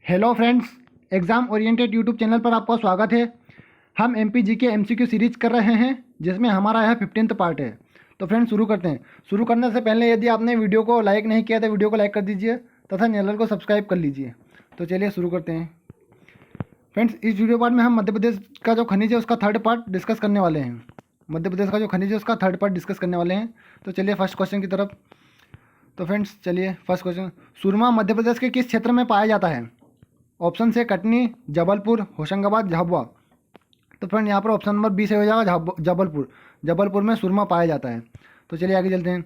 Hello friends, exam oriented YouTube channel पर आपका स्वागत है। हम एमपीजी के एमसीक्यू सीरीज कर रहे हैं जिसमें हमारा यह 15th पार्ट है। तो फ्रेंड्स शुरू करते हैं। शुरू करने से पहले यदि आपने वीडियो को लाइक नहीं किया तो वीडियो को लाइक कर दीजिए तथा चैनल को सब्सक्राइब कर लीजिए। तो चलिए शुरू करते हैं। फ्रेंड्स, इस वीडियो पार्ट में हम मध्य प्रदेश का जो खनिज है उसका थर्ड पार्ट डिस्कस करने वाले हैं। मध्य प्रदेश का जो खनिज है उसका थर्ड पार्ट डिस्कस करने वाले हैं। तो चलिए फर्स्ट क्वेश्चन की तरफ। तो फ्रेंड्स चलिए फर्स्ट क्वेश्चन, सुरमा मध्य प्रदेश के किस क्षेत्र में पाया जाता है? ऑप्शन से कटनी, जबलपुर, होशंगाबाद, झाबुआ। तो फ्रेंड यहाँ पर ऑप्शन नंबर बी से हो जाएगा जबलपुर। जबलपुर में सुरमा पाया जाता है। तो चलिए आगे चलते हैं।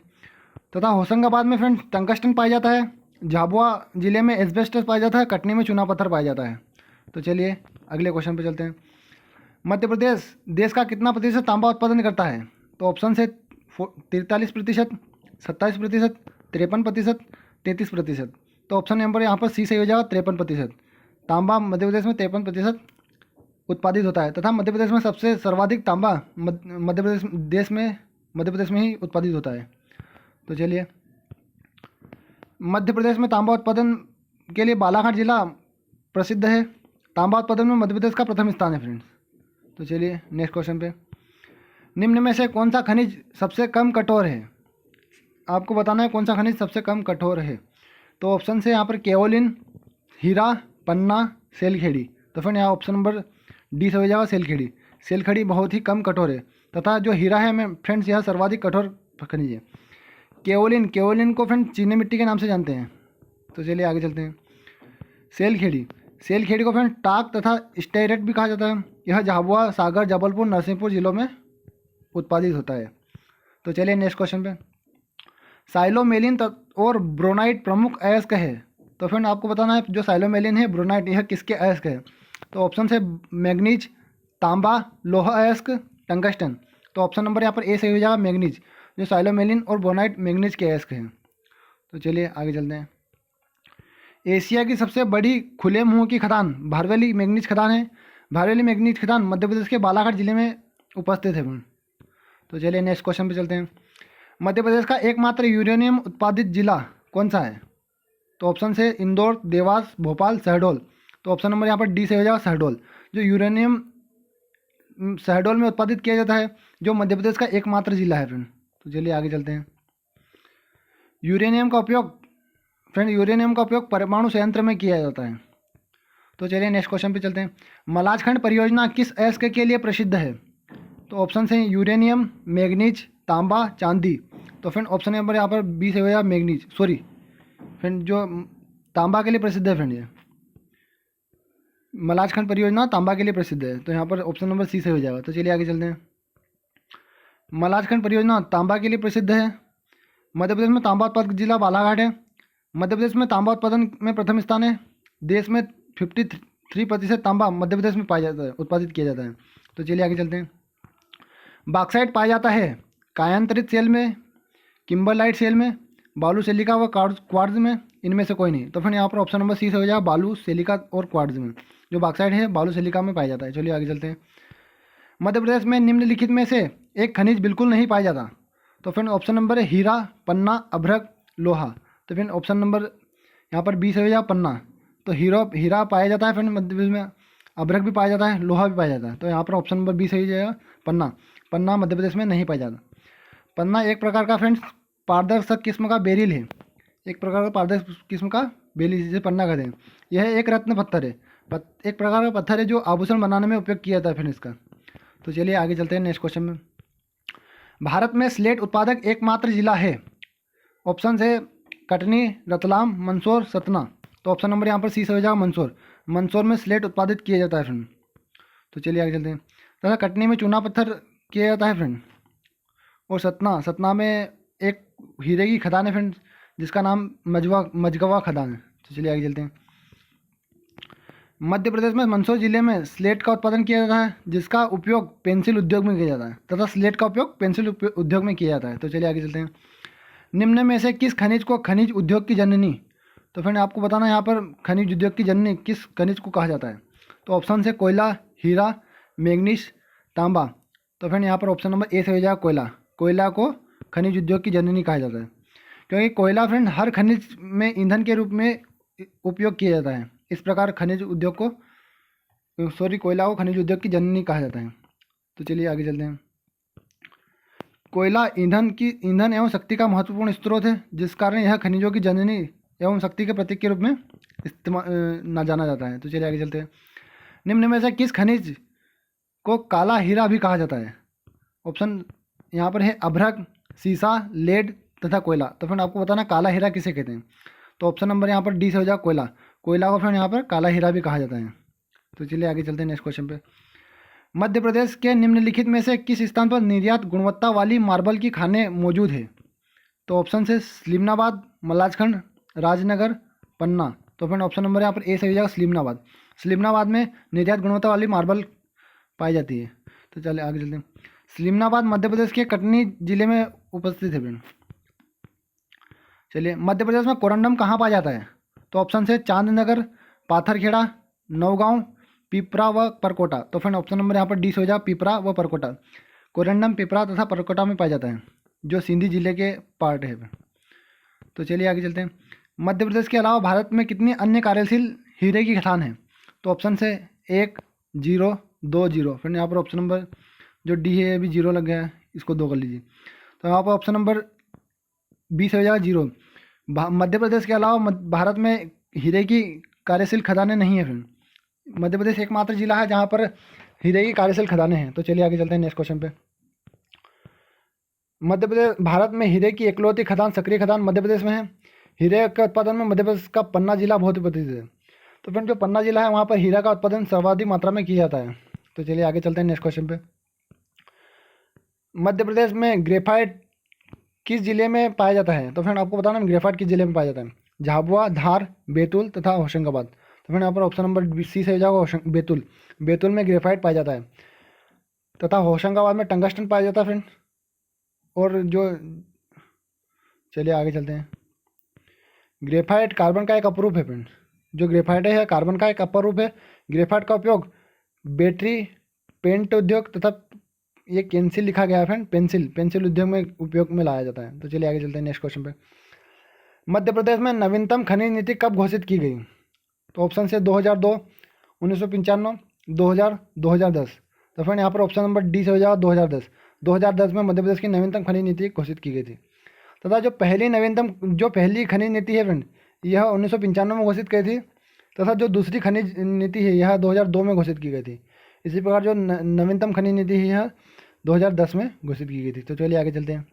तथा होशंगाबाद में फ्रेंड टंगस्टन पाया जाता है। झाबुआ जिले में एस्बेस्टस पाया जाता है। कटनी में चूना पत्थर पाया जाता है। तो चलिए अगले क्वेश्चन पे चलते हैं। मध्य प्रदेश देश का कितना प्रतिशत तांबा उत्पादन करता है? तो ऑप्शन से 43%, 27%, 53%, 33%। तो ऑप्शन नंबर यहाँ पर सी से हो जाएगा 53%। तांबा मध्य प्रदेश में 53% उत्पादित होता है तथा मध्य प्रदेश में सबसे सर्वाधिक तांबा मध्य प्रदेश में ही उत्पादित होता है। तो चलिए, मध्य प्रदेश में तांबा उत्पादन के लिए बालाघाट जिला प्रसिद्ध है। तांबा उत्पादन में मध्य प्रदेश का प्रथम स्थान है फ्रेंड्स। तो चलिए नेक्स्ट क्वेश्चन पे। निम्न में से कौन सा खनिज सबसे कम कठोर है? आपको बताना है कौन सा खनिज सबसे कम कठोर है। तो ऑप्शन से यहाँ पर केओलिन, हीरा, पन्ना, सेलखेड़ी। तो फ्रेंड यहाँ ऑप्शन नंबर डी से हो जाएगा सेलखेड़ी। सेलखेड़ी बहुत ही कम कठोर है तथा जो हीरा है मैं फ्रेंड्स यह सर्वाधिक कठोर खनिज है। केओलिन को फ्रेंड चीनी मिट्टी के नाम से जानते हैं। तो चलिए आगे चलते हैं। सेलखेड़ी को फ्रेंड टाक तथा स्टेरेट भी कहा जाता है। यह झाबुआ, सागर, जबलपुर, नरसिंहपुर जिलों में उत्पादित होता है। तो चलिए नेक्स्ट क्वेश्चन पे। साइलोमेलिन और ब्रोनाइट प्रमुख अयस्क है। तो फ्रेंड आपको बताना है जो साइलोमेलिन है, ब्रोनाइट, यह किसके अयस्क है? तो ऑप्शन से मैग्नीज, तांबा, लोह अयस्क, टंगस्टन। तो ऑप्शन नंबर यहाँ पर ए से हो जाएगा मैग्नीज। जो साइलोमेलिन और ब्रोनाइट मैग्नीज के अयस्क हैं। तो चलिए आगे चलते हैं। एशिया की सबसे बड़ी खुले मुंह की खदान भारवेली मैग्नीज खदान है। भारवेली मैग्नीज खदान मध्य प्रदेश के बालाघाट जिले में उपस्थित है। तो चलिए नेक्स्ट क्वेश्चन पे चलते हैं। मध्य प्रदेश का एकमात्र यूरेनियम उत्पादित जिला कौन सा है? तो ऑप्शन से इंदौर, देवास, भोपाल, शहडोल। तो ऑप्शन नंबर यहाँ पर डी से हो जाएगा शहडोल। जो यूरेनियम शहडोल में उत्पादित किया जाता है, जो मध्य प्रदेश का एकमात्र जिला है फ्रेंड। तो चलिए आगे चलते हैं। यूरेनियम का उपयोग परमाणु संयंत्र में किया जाता है। तो चलिए नेक्स्ट क्वेश्चन पे चलते हैं। मलाजखंड परियोजना किस अयस्क के लिए प्रसिद्ध है? तो ऑप्शन से यूरेनियम, मैग्नीज, तांबा, चांदी। तो फ्रेंड ऑप्शन नंबर यहाँ पर बी से हो जाएगा मैग्नीज, सॉरी फ्रेंड, जो तांबा के लिए प्रसिद्ध है फ्रेंड। ये मलाजखंड परियोजना तांबा के लिए प्रसिद्ध है। तो यहाँ पर ऑप्शन नंबर सी से हो जाएगा। तो चलिए आगे चलते हैं। मलाजखंड परियोजना तांबा के लिए प्रसिद्ध है। मध्य प्रदेश में तांबा उत्पादक जिला बालाघाट है। मध्य प्रदेश में तांबा उत्पादन में प्रथम स्थान है। देश में 53% तांबा मध्य प्रदेश में पाया जाता है, उत्पादित किया जाता है। तो चलिए आगे चलते हैं। बॉक्साइट पाया जाता है कायांतरित सेल में, किम्बरलाइट सेल में, बालू, सिलिका व क्वार्ट्ज में, इनमें से कोई नहीं। तो फिर यहाँ पर ऑप्शन नंबर सी से हो जाएगा बालू, सिलिका और क्वार्ट्ज में। जो बॉक्साइट है बालू, सिलिका में पाया जाता है। चलिए आगे चलते हैं। मध्य प्रदेश में निम्नलिखित में से एक खनिज बिल्कुल नहीं पाया जाता। तो फिर ऑप्शन नंबर है हीरा, पन्ना, अभ्रक, लोहा। तो फिर ऑप्शन नंबर यहाँ पर बी से हो जाएगा पन्ना। तो हीरा पाया जाता है फ्रेंड मध्य प्रदेश में, अभ्रक भी पाया जाता है, लोहा भी पाया जाता है। तो यहाँ पर ऑप्शन नंबर बी से हो जाएगा पन्ना मध्य प्रदेश में नहीं पाया जाता। पन्ना एक प्रकार का फ्रेंड्स पारदर्शक किस्म का बेरिल है। एक प्रकार का पारदर्शक किस्म का बेरिल जिसे पन्ना कहते हैं। यह एक रत्न पत्थर है, एक प्रकार का पत्थर है जो आभूषण बनाने में उपयोग किया जाता है फ्रेंड्स इसका। तो चलिए आगे चलते हैं नेक्स्ट क्वेश्चन में। भारत में स्लेट उत्पादक एकमात्र जिला है। ऑप्शन से कटनी, रतलाम, मंदसौर, सतना। तो ऑप्शन नंबर यहाँ पर सी से हो जाएगा मंदसौर। मंदसौर में स्लेट उत्पादित किया जाता है फ्रेंड। तो चलिए आगे चलते हैं। तथा कटनी में चूना पत्थर किया जाता है फ्रेंड। और सतना में एक हीरे की खदान है फ्रेंड जिसका नाम मझगवा खदान है। तो चलिए आगे चलते हैं। मध्य प्रदेश में मंदसौर जिले में स्लेट का उत्पादन किया जाता है जिसका उपयोग पेंसिल उद्योग में किया जाता है तथा स्लेट का उपयोग पेंसिल उद्योग में किया जाता है। तो चलिए आगे चलते हैं। निम्न में से किस खनिज को खनिज उद्योग की जननी? तो फ्रेंड आपको बताना है यहाँ पर खनिज उद्योग की जननी किस खनिज को कहा जाता है। तो ऑप्शन से कोयला, हीरा, मैग्नीज, तांबा। तो फ्रेंड यहाँ पर ऑप्शन नंबर ए से हो जाएगा कोयला। कोयला को खनिज उद्योग की जननी कहा जाता है क्योंकि कोयला फ्रेंड हर खनिज में ईंधन के रूप में उपयोग किया जाता है। इस प्रकार खनिज उद्योग को कोयला को खनिज उद्योग की जननी कहा जाता है। तो चलिए आगे चलते हैं। कोयला ईंधन एवं शक्ति का महत्वपूर्ण स्रोत है, जिस कारण यह खनिजों की जननी एवं शक्ति के प्रतीक के रूप में इस्तेमाल जाना जाता है। तो चलिए आगे चलते हैं। निम्न में से किस खनिज को काला हीरा भी कहा जाता है? ऑप्शन यहाँ पर है अभ्रक, सीसा, लेड तथा कोयला। तो फ्रेंड आपको बताना काला हीरा किसे कहते हैं। तो ऑप्शन नंबर यहाँ पर डी से हो जाएगा कोयला। कोयला को फ्रेंड यहाँ पर काला हीरा भी कहा जाता है। तो चलिए आगे चलते हैं नेक्स्ट क्वेश्चन पे। मध्य प्रदेश के निम्नलिखित में से किस स्थान पर निर्यात गुणवत्ता वाली मार्बल की खानें मौजूद है? तो ऑप्शन से स्लिमनाबाद, मलाजखंड, राजनगर, पन्ना। तो फ्रेंड ऑप्शन नंबर यहाँ पर ए से हो जाएगा स्लिमनाबाद। स्लिमनाबाद में निर्यात गुणवत्ता वाली मार्बल पाई जाती है। तो चलिए आगे चलते हैं। स्लिमनाबाद मध्य प्रदेश के कटनी जिले में उपस्थित है फ्रेंड। चलिए मध्य प्रदेश में कोरंडम कहाँ पाया जाता है? तो ऑप्शन से चांदनगर, पाथरखेड़ा, नौगांव, पिपरा व परकोटा। तो फ्रेंड ऑप्शन नंबर यहाँ पर डी से हो जाएगा पिपरा व परकोटा। कोरंडम पिपरा तथा परकोटा में पाया जाता है, जो सिंधी जिले के पार्ट है। तो चलिए आगे चलते हैं। मध्य प्रदेश के अलावा भारत में कितनी अन्य कार्यशील हीरे की खदान है? तो ऑप्शन से 1, 0, 2, 0। फ्रेंड यहाँ पर ऑप्शन नंबर जो डी है अभी 0 लग गया है, इसको 2 कर लीजिए। तो यहाँ पर ऑप्शन नंबर बी से हो जाएगा 0। मध्य प्रदेश के अलावा भारत में हीरे की कार्यशील खदानें नहीं है फ्रेंड। मध्य प्रदेश एकमात्र जिला है जहाँ पर हीरे की कार्यशील खदानें हैं। तो चलिए आगे चलते हैं नेक्स्ट क्वेश्चन पे। मध्य प्रदेश भारत में हीरे की इकलौती खदान, सक्रिय खदान मध्य प्रदेश में है। हीरे के उत्पादन में मध्य प्रदेश का पन्ना जिला बहुत ही प्रसिद्ध है। तो फ्रेंड जो पन्ना जिला है वहाँ पर हीरा का उत्पादन सर्वाधिक मात्रा में किया जाता है। तो चलिए आगे चलते हैं नेक्स्ट क्वेश्चन पे। मध्य प्रदेश में ग्रेफाइट किस जिले में पाया जाता है? तो फ्रेंड आपको बताना ग्रेफाइट किस जिले में पाया जाता है। झाबुआ, धार, बैतूल तथा होशंगाबाद। तो फ्रेंड यहाँ पर ऑप्शन नंबर सी से हो जाएगा बैतूल। बैतूल में ग्रेफाइट पाया जाता है तथा होशंगाबाद में टंगस्टन पाया जाता है फ्रेंड। और जो चलिए आगे चलते हैं। ग्रेफाइट कार्बन का एक अपरूप है फ्रेंड। जो ग्रेफाइट है कार्बन का एक अपरूप है। ग्रेफाइट का उपयोग बैटरी, पेंट उद्योग तथा ये पेंसिल लिखा गया है फ्रेंड, पेंसिल उद्योग में उपयोग में लाया जाता है। तो चलिए आगे चलते हैं नेक्स्ट क्वेश्चन पे। मध्य प्रदेश में नवीनतम खनिज नीति कब घोषित की गई? तो ऑप्शन से 2002, 1995, 2000, 2010। तो फ्रेंड यहाँ पर ऑप्शन नंबर डी से हो जाएगा 2010। 2010 में मध्य प्रदेश की नवीनतम खनिज नीति घोषित की गई थी तथा जो पहली खनिज नीति है फ्रेंड यह 1995 में घोषित की थी तथा जो दूसरी खनिज नीति है यह 2002 में घोषित की गई थी। इसी प्रकार जो नवीनतम खनिज नीति है यह 2010 में घोषित की गई थी। तो चलिए आगे चलते हैं।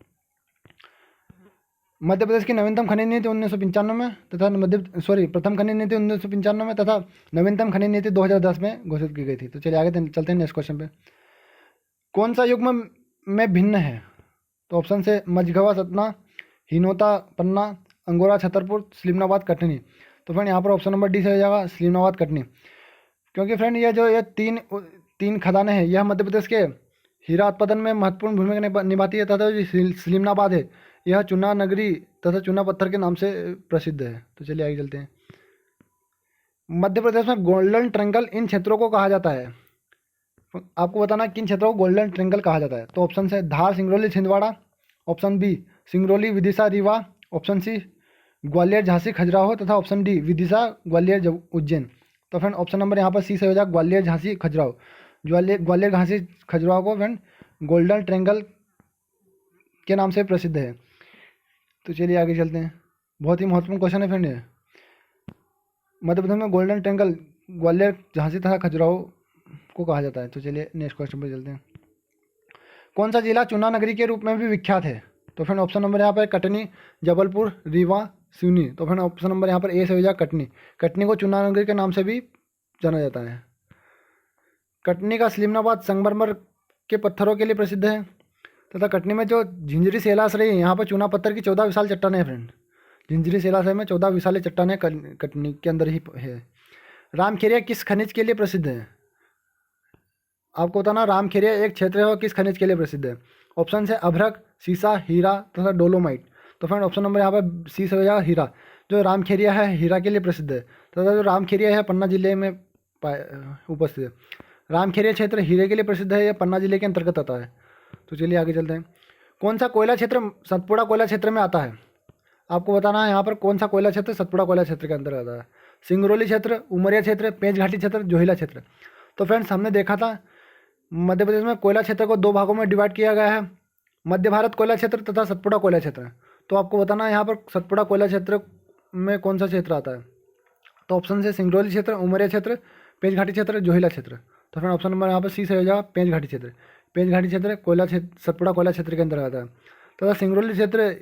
मध्य प्रदेश की नवीनतम खनिज नीति 1995 में तथा प्रथम खनिज नीति 1995 में तथा नवीनतम खनिज नीति 2010 में घोषित की गई थी। तो चलिए आगे चलते हैं नेक्स्ट क्वेश्चन पे। कौन सा युग्म में भिन्न है? तो ऑप्शन से मझगवा, सतना, हिनोता, पन्ना, अंगोरा, छतरपुर, स्लिमनाबाद, कटनी। तो फ्रेंड यहाँ पर ऑप्शन नंबर डी से हो जाएगा स्लिमनाबाद, कटनी। क्योंकि फ्रेंड ये तीन खदानें हैं यह मध्य प्रदेश के हीरा उत्पादन में महत्वपूर्ण भूमिका निभाती है तथा जो स्लिमनाबाद है यह चूना नगरी तथा चूना पत्थर के नाम से प्रसिद्ध है। तो चलिए आगे चलते हैं। मध्य प्रदेश में गोल्डन ट्रायंगल इन क्षेत्रों को कहा जाता है। आपको बताना किन क्षेत्रों को गोल्डन ट्रायंगल कहा जाता है। तो ऑप्शन से Dhar, Singrauli, Chhindwara. Option B Singrauli, Vidisha, Rewa. Option C Gwalior, Jhansi, Khajuraho तथा ऑप्शन डी विदिशा, ग्वालियर, उज्जैन। तो फ्रेंड ऑप्शन नंबर यहाँ पर सी से हो जाएगा ग्वालियर, झांसी, खजुराहो। ग्वालियर, झांसी, खजुराहो को फ्रेंड गोल्डन ट्रायंगल के नाम से प्रसिद्ध है। तो चलिए आगे चलते हैं। बहुत ही महत्वपूर्ण क्वेश्चन है फ्रेंड ये। मध्य प्रदेश में गोल्डन ट्रायंगल ग्वालियर, झांसी तथा खजुराहो को कहा जाता है। तो चलिए नेक्स्ट क्वेश्चन पर चलते हैं। कौन सा जिला चूना नगरी के रूप में भी विख्यात है? तो फ्रेंड ऑप्शन नंबर यहाँ पर कटनी, जबलपुर, रीवा, सिवनी। तो फ्रेंड ऑप्शन नंबर यहाँ पर ए से हो जाएगा कटनी। कटनी को चूना नगरी के नाम से भी जाना जाता है। कटनी का स्लिमनाबाद संगमरमर के पत्थरों के लिए प्रसिद्ध है तथा कटनी में जो झिंझरी शैलाश्रय है यहाँ पर चूना पत्थर की 14 विशाल चट्टानें हैं फ्रेंड। झिंझरी शैलाश्रय में 14 विशाल चट्टानें कटनी के अंदर ही है। रामखेरिया किस खनिज के लिए प्रसिद्ध है? आपको बताना रामखेरिया एक क्षेत्र है और किस खनिज के लिए प्रसिद्ध है। ऑप्शन है अभ्रक, सीसा, हीरा तथा डोलोमाइट। तो फ्रेंड ऑप्शन नंबर यहाँ पर सी से हो जाएगा हीरा। जो रामखेरिया है हीरा के लिए प्रसिद्ध है तथा जो रामखेरिया है पन्ना जिले में उपस्थित है। रामखेरिया क्षेत्र हीरे के लिए प्रसिद्ध है, यह पन्ना जिले के अंतर्गत आता है। तो चलिए आगे चलते हैं। कौन सा कोयला क्षेत्र सतपुड़ा कोयला क्षेत्र में आता है? आपको बताना है यहाँ पर कौन सा कोयला क्षेत्र सतपुड़ा कोयला क्षेत्र के अंदर आता है। सिंगरौली क्षेत्र, उमरिया क्षेत्र, पेंच घाटी क्षेत्र, जोहिला क्षेत्र। तो फ्रेंड्स हमने देखा था मध्य प्रदेश में कोयला क्षेत्र को 2 भागों में डिवाइड किया गया है, मध्य भारत कोयला क्षेत्र तथा सतपुड़ा कोयला क्षेत्र। तो आपको बताना है यहाँ पर सतपुड़ा कोयला क्षेत्र में कौन सा क्षेत्र आता है। तो ऑप्शन से सिंगरौली क्षेत्र, उमरिया क्षेत्र, पेंच घाटी क्षेत्र, जोहिला क्षेत्र। तो फ्रेंड ऑप्शन नंबर यहाँ पर सी से हो जाएगा पेंच घाटी क्षेत्र। पेंच घाटी क्षेत्र कोयला क्षेत्र, सतपुड़ा कोयला क्षेत्र के अंदर आता है तथा सिंगरौली क्षेत्र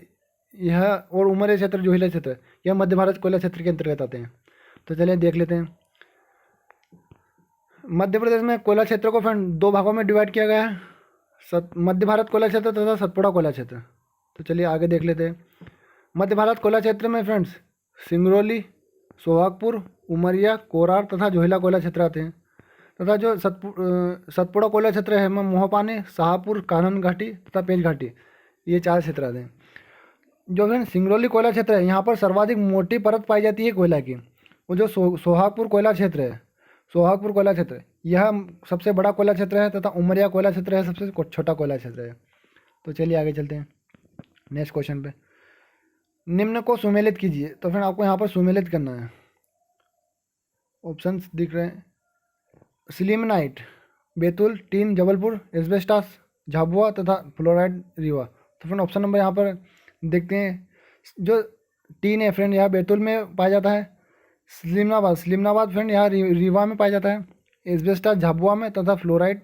यह और उमरिया क्षेत्र, जोहिला क्षेत्र यह मध्य भारत कोयला क्षेत्र के अंतर्गत आते हैं। तो चलिए देख लेते हैं। मध्य प्रदेश में कोयला क्षेत्र को फ्रेंड 2 भागों में डिवाइड किया गया है, मध्य भारत कोयला क्षेत्र तथा सतपुड़ा कोयला क्षेत्र। तो चलिए आगे देख लेते हैं। मध्य भारत कोयला क्षेत्र में फ्रेंड्स सिंगरौली, सोहागपुर, उमरिया, कोरार तथा जोहिला कोयला क्षेत्र आते हैं तथा जो सतपुड़ा कोयला क्षेत्र है मोहपाने, शाहपुर, कान्हन घाटी तथा पेंच घाटी ये 4 क्षेत्र आते हैं। जो फ्रेंड सिंगरौली कोयला क्षेत्र है यहाँ पर सर्वाधिक मोटी परत पाई जाती है कोयला की। वो जो सोहागपुर कोयला क्षेत्र है, सोहागपुर कोयला क्षेत्र यह सबसे बड़ा कोयला क्षेत्र है तथा उमरिया कोयला क्षेत्र है सबसे छोटा कोयला क्षेत्र है। तो चलिए आगे चलते हैं नेक्स्ट क्वेश्चन पे। निम्न को सुमेलित कीजिए। तो फ्रेंड आपको यहाँ पर सुमेलित करना है। ऑप्शंस दिख रहे हैं, sillimanite, Betul, tin, Jabalpur, asbestos, Jhabua तथा फ्लोराइड रीवा। तो फ्रेंड ऑप्शन नंबर यहाँ पर देखते हैं। जो टीन है फ्रेंड यह बैतूल में पाया जाता है, स्लिमनाबाद फ्रेंड यहाँ रीवा में पाया जाता है, एस्बेस्टास झाबुआ में तथा फ्लोराइड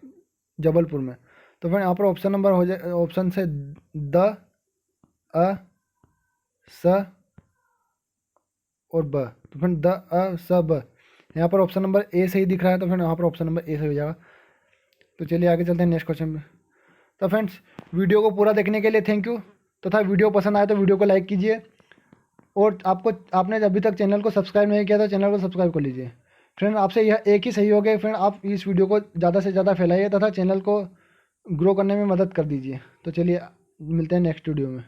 जबलपुर में। तो फ्रेंड यहाँ पर ऑप्शन नंबर हो जाए ऑप्शन से द, अ, स और ब। तो फ्रेंड द, अ, स, ब यहाँ पर ऑप्शन नंबर ए सही दिख रहा है। तो फ्रेंड यहाँ पर ऑप्शन नंबर ए सही हो जाएगा। तो चलिए आगे चलते हैं नेक्स्ट क्वेश्चन में। तो फ्रेंड्स वीडियो को पूरा देखने के लिए थैंक यू तथा वीडियो पसंद आए तो वीडियो को लाइक कीजिए और आपने अभी तक चैनल को सब्सक्राइब नहीं किया तो चैनल को सब्सक्राइब कर लीजिए। फ्रेंड आपसे यह एक ही सहयोग है फ्रेंड, आप इस वीडियो को ज़्यादा से ज़्यादा फैलाइए तथा चैनल को ग्रो करने में मदद कर दीजिए। तो चलिए मिलते हैं नेक्स्ट वीडियो में।